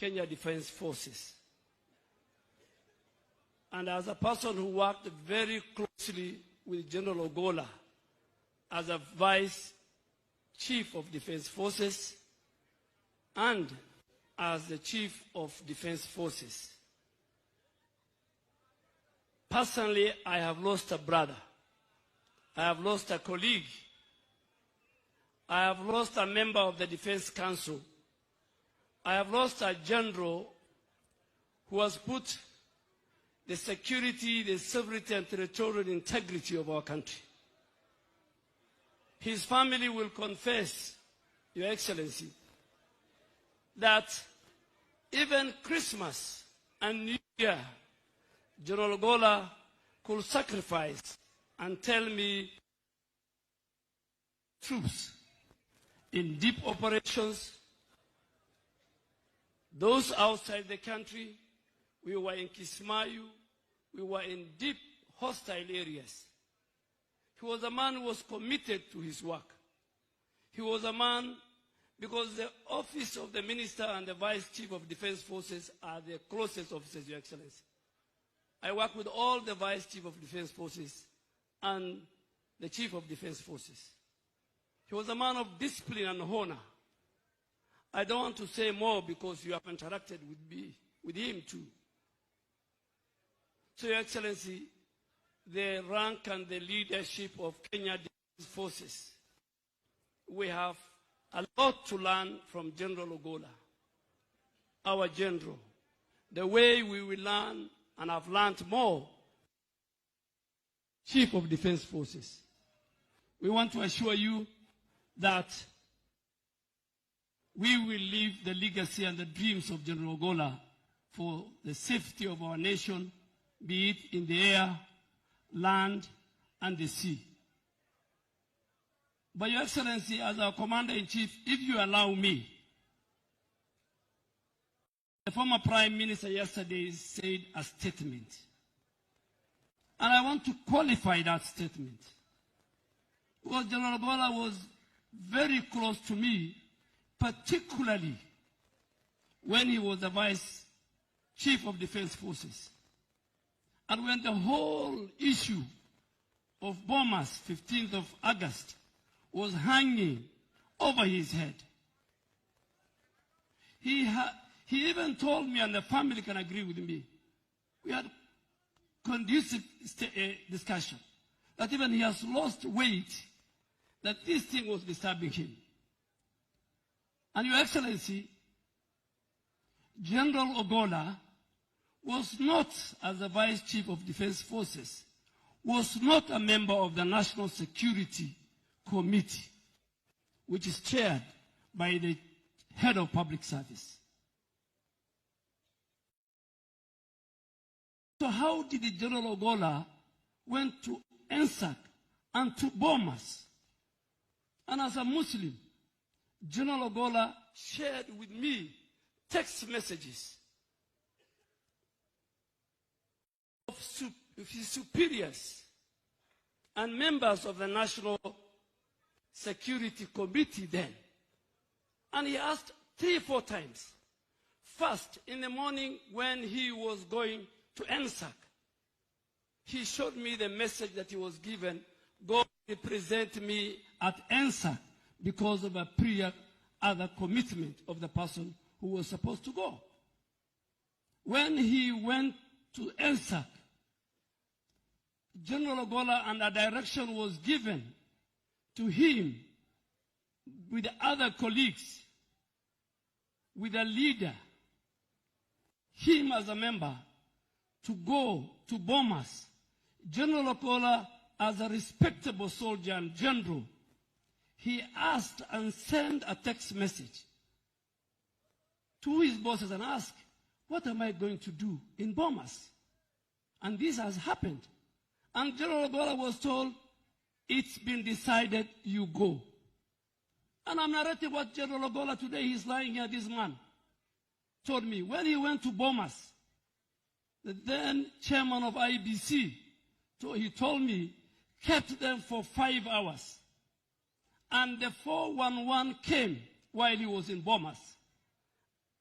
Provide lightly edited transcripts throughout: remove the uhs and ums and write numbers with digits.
Kenya Defense Forces. And as a person who worked very closely with General Ogolla as a Vice Chief of Defense Forces and as the Chief of Defense Forces, personally, I have lost a brother. I have lost a colleague. I have lost a member of the Defense Council. I have lost a general who has put the security, the sovereignty, and territorial integrity of our country. His family will confess, Your Excellency, that even Christmas and New Year, General Ogolla could sacrifice and tell me troops in deep operations, those outside the country. We were in Kismayu, we were in deep hostile areas. He was a man who was committed to his work. He was a man, because the office of the Minister and the Vice Chief of Defense Forces are the closest officers, Your Excellency. I work with all the Vice Chief of Defense Forces and the Chief of Defense Forces. He was a man of discipline and honor. I don't want to say more because you have interacted with him too. So, Your Excellency, the rank and the leadership of Kenya Defense Forces, we have a lot to learn from General Ogolla, our general. The way we will learn, and have learned more, Chief of Defense Forces. We want to assure you that we will leave the legacy and the dreams of General Ogolla for the safety of our nation, be it in the air, land, and the sea. But Your Excellency, as our Commander-in-Chief, if you allow me, the former Prime Minister yesterday said a statement. And I want to qualify that statement. Because General Ogolla was very close to me, particularly when he was the Vice Chief of Defense Forces. And when the whole issue of Bomas, 15th of August, was hanging over his head, he even told me, and the family can agree with me, we had conducive discussion, that even he has lost weight, that this thing was disturbing him. And Your Excellency, General Ogolla was not, as the Vice Chief of Defense Forces, was not a member of the National Security Committee, which is chaired by the Head of Public Service. So how did the General Ogolla went to NSAC and to Bomas? And as a Muslim, General Ogolla shared with me text messages of his superiors and members of the National Security Committee then. And he asked 3 or 4 times. First, in the morning when he was going to NSAC, he showed me the message that he was given, go represent me at NSAC, because of a prior other commitment of the person who was supposed to go. When he went to NSAC, General Ogolla, and a direction was given to him with other colleagues, with a leader, him as a member, to go to Bomas. General Ogolla, as a respectable soldier and general, he asked and sent a text message to his bosses and asked, what am I going to do in Bomas? And this has happened. And General Ogolla was told, it's been decided, you go. And I'm narrating what General Ogolla today, he's lying here, this man, told me. When he went to Bomas, the then chairman of IBC, he told me, kept them for 5 hours. And the 411 came while he was in Bomas.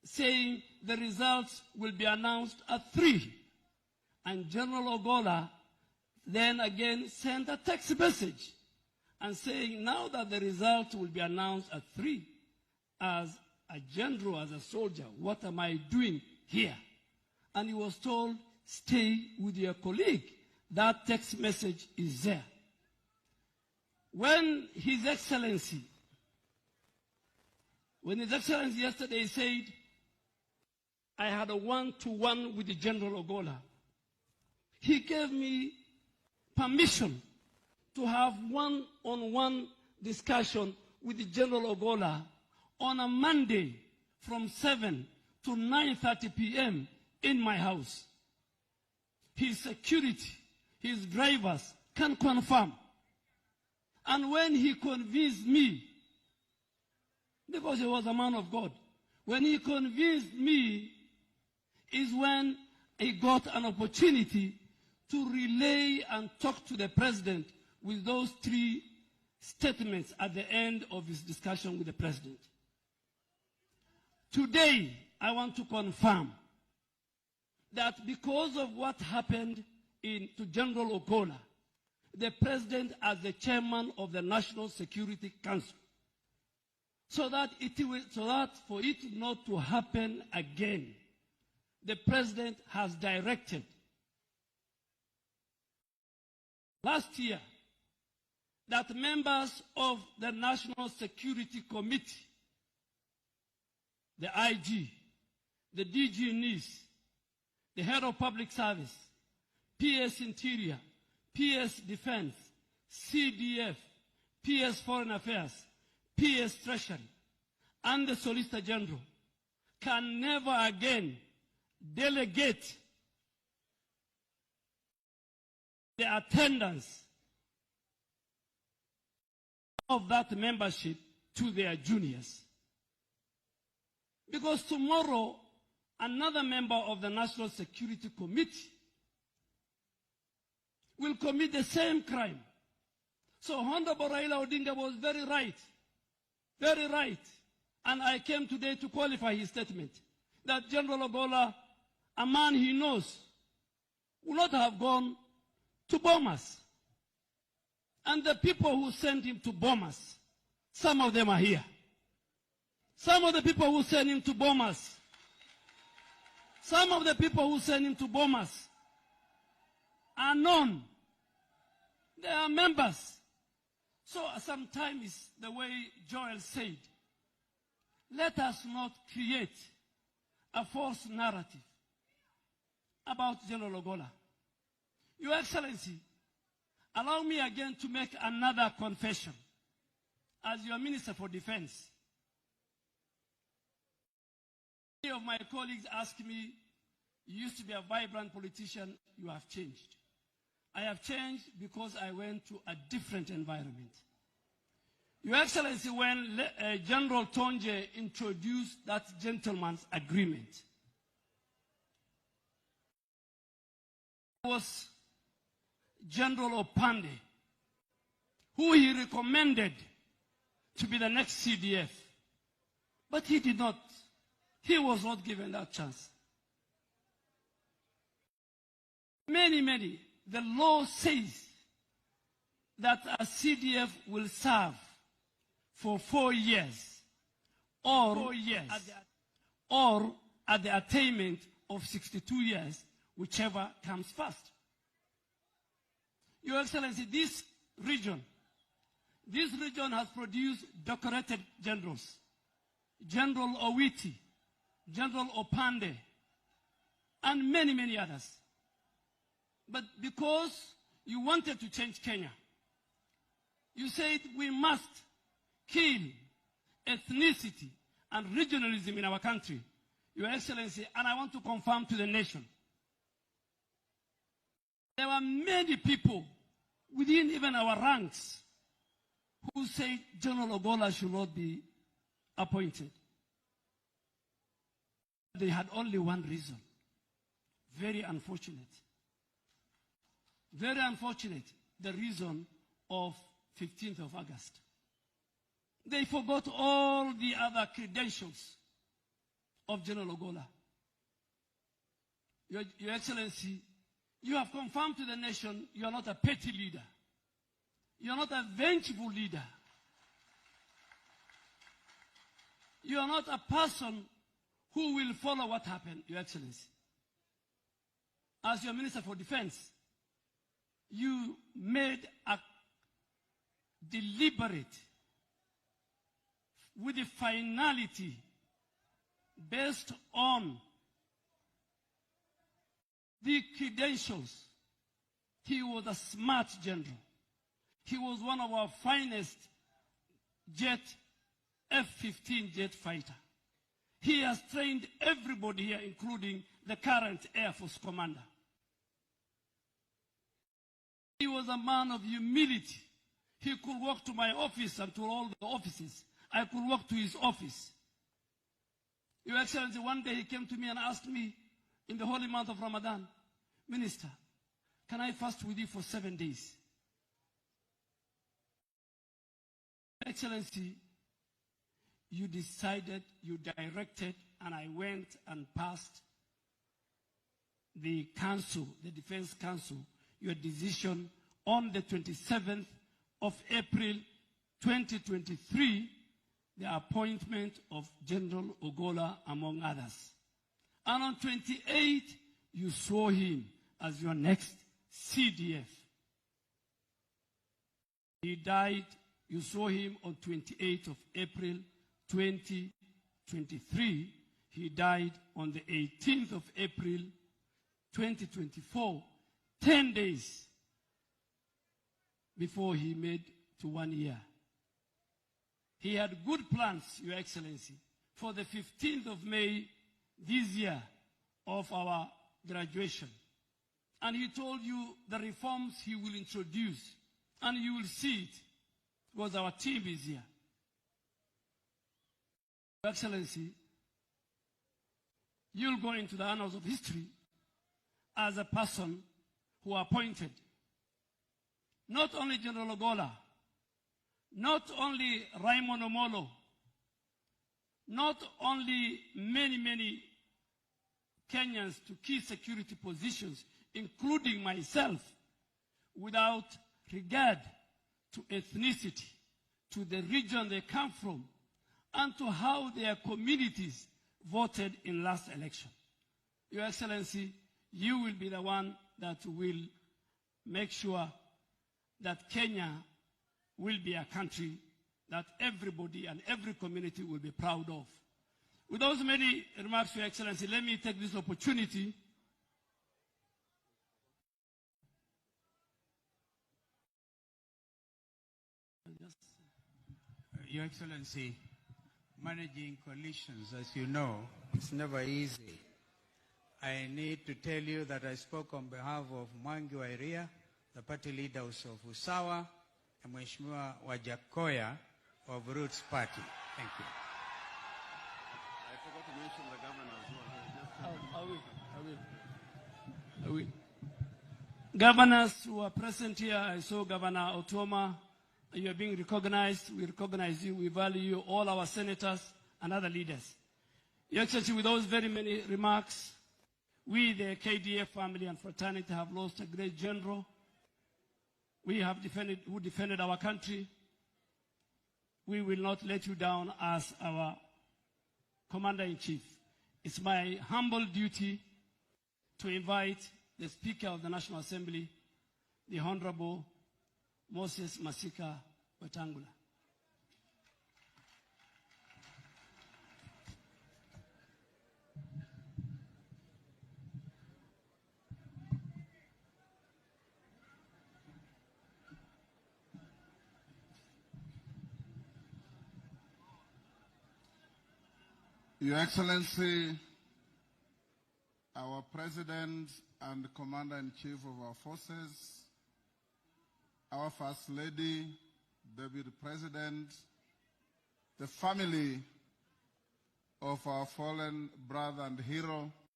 saying the results will be announced at 3. And General Ogolla then again sent a text message and saying, now that the result will be announced at 3, as a general, as a soldier, what am I doing here? And he was told, stay with your colleague. That text message is there. When His Excellency yesterday said, I had a one-to-one with the General Ogolla, he gave me permission to have one-on-one discussion with the General Ogolla on a Monday from 7 to 9:30 p.m. in my house. His security, his drivers can confirm. And when he convinced me, because he was a man of God, when he convinced me is when he got an opportunity to relay and talk to the president with those 3 statements at the end of his discussion with the president. Today, I want to confirm that because of what happened to General Ogolla, the president as the chairman of the National Security Council, so that for it not to happen again, the president has directed last year that members of the National Security Committee, the IG, the DG NIS, the head of public service, PS Interior, PS Defense, CDF, PS Foreign Affairs, PS Treasury, and the Solicitor General can never again delegate the attendance of that membership to their juniors. Because tomorrow, another member of the National Security Committee will commit the same crime. So Honorable Raila Odinga was very right. Very right. And I came today to qualify his statement that General Ogolla, a man he knows, would not have gone to Bomas. And the people who sent him to Bomas, some of them are here. Some of the people who sent him to Bomas, are known. They are members. So sometimes, the way Joel said, let us not create a false narrative about General Ogolla. Your Excellency, allow me again to make another confession as your Minister for Defense. Many of my colleagues ask me, you used to be a vibrant politician, you have changed. I have changed because I went to a different environment. Your Excellency, when General Tonje introduced that gentleman's agreement, it was General Opande, who he recommended to be the next CDF. But he did not. He was not given that chance. Many. The law says that a CDF will serve for 4 years or at the attainment of 62 years, whichever comes first. Your Excellency, this region has produced decorated generals. General Owiti, General Opande, and many others. But because you wanted to change Kenya, you said we must kill ethnicity and regionalism in our country. Your Excellency, and I want to confirm to the nation, there were many people within even our ranks who said General Ogolla should not be appointed. They had only one reason. Very unfortunate. Very unfortunate, the reason of 15th of August. They forgot all the other credentials of General Ogolla. Your Excellency, you have confirmed to the nation you are not a petty leader. You are not a vengeful leader. You are not a person who will follow what happened, Your Excellency. As your Minister for Defense, you made a deliberate, with the finality, based on the credentials. He was a smart general. He was one of our finest F-15 jet fighter. He has trained everybody here, including the current Air Force commander. He was a man of humility. He could walk to my office and to all the offices. I could walk to his office. Your Excellency, one day he came to me and asked me in the holy month of Ramadan, Minister, can I fast with you for 7 days? Your Excellency, you decided, you directed, and I went and passed the council, the Defense Council, your decision on the 27th of April 2023, the appointment of General Ogolla, among others. And on 28th, you swore him as your next CDF. He died, you swore him on 28th of April 2023. He died on the 18th of April 2024, 10 days before he made to 1 year. He had good plans, Your Excellency, for the 15th of May this year of our graduation. And he told you the reforms he will introduce, and you will see it, because our team is here. Your Excellency, you'll go into the annals of history as a person who appointed not only General Ogolla, not only Raymond Omolo, not only many Kenyans to key security positions, including myself, without regard to ethnicity, to the region they come from, and to how their communities voted in last election. Your Excellency, you will be the one that will make sure that Kenya will be a country that everybody and every community will be proud of. With those many remarks, Your Excellency, let me take this opportunity Your Excellency, managing coalitions, as you know, it's never easy. I need to tell you that I spoke on behalf of Mwangi wa Iria, the party leader of Usawa, and Mheshimiwa Wajakoya of Roots Party. Thank you. I forgot to mention the governor as well. I will. Governors who are present here, I saw Governor Otoma. You are being recognized. We recognize you. We value you, all our senators and other leaders. Your Excellency, with those very many remarks, we, the KDF family and fraternity, have lost a great general. We have who defended our country. We will not let you down as our Commander-in-Chief. It's my humble duty to invite the Speaker of the National Assembly, the Honorable Moses Masika Wetangula. Your Excellency, our President and Commander-in-Chief of our forces, our First Lady, Deputy President, the family of our fallen brother and hero,